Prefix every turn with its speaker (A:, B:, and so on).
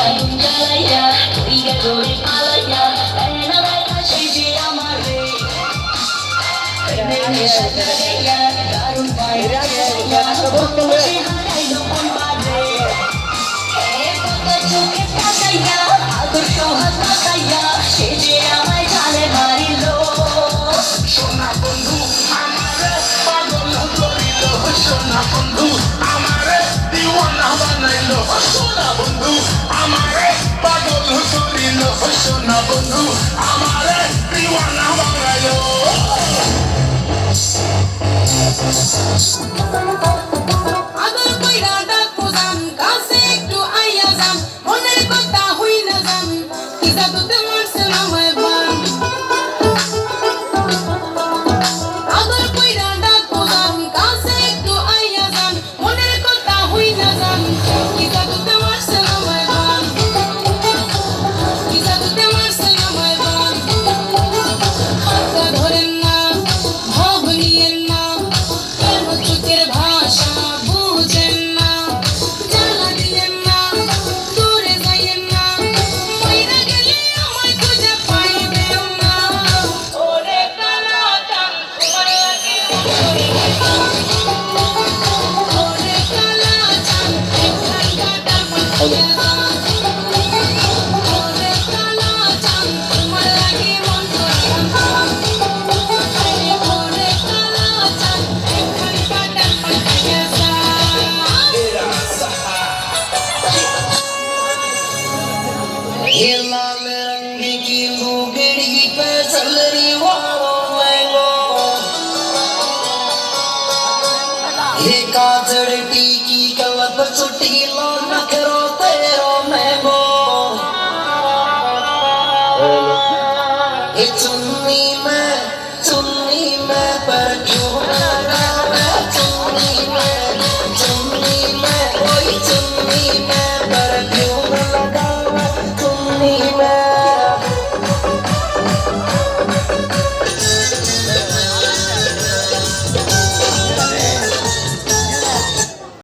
A: আগুন জ্বালাইয়া তুইয়া দড়ি পালাইয়া না ব্যথা সেজে আমার রে নেশা লাগাইয়া দারুণ পায়রা সে হারাইল কোন বারে চোখে তাকাইয়া আদর সহাত তাকাইয়া সেজে আমায় জালে মারিল
B: সোনা বন্ধু আমারে পাগল করিল সোনা বন্ধু আমারে দিওয়ানা বানাইল সোনা বন্ধু আমারে পাগল করিল সোনা বন্ধু আমারে দিওয়ানা বানাইল
C: আদর কইরা ডাকো জান কাছে একটু আইয়া যান মনের কথা হই না যান কি জাদুতে মারছে আমায় বান আদর কইরা ডাকো জান কাছে একটু আইয়া যান মনের কথা হই না যান কি জাদুতে মারছে আমায় বান কি জাদুতে মারছে আমায় বান হাতটা ধরেন না ভাব নিয়েন না কেন চোখের ভাষা বুঝেন না জ্বালা দিয়েন না দূরে যাইয়েন না কইরা গেলে আমায় খুঁজে পাইবেন না ওরে কালা চাঁদ তোমার লাগে ওরে কালা চাঁদ একখান কাটা পাখিয়া যান ওরে কালা চাঁদ তোমার লাগে মন করিয়া যান ওরে কালা চাঁদ একখান কাটা পাখিয়া যান
A: ये लाल रंग की लुगड़ी पे चलरी वालों मैंगो ये काजड़ टी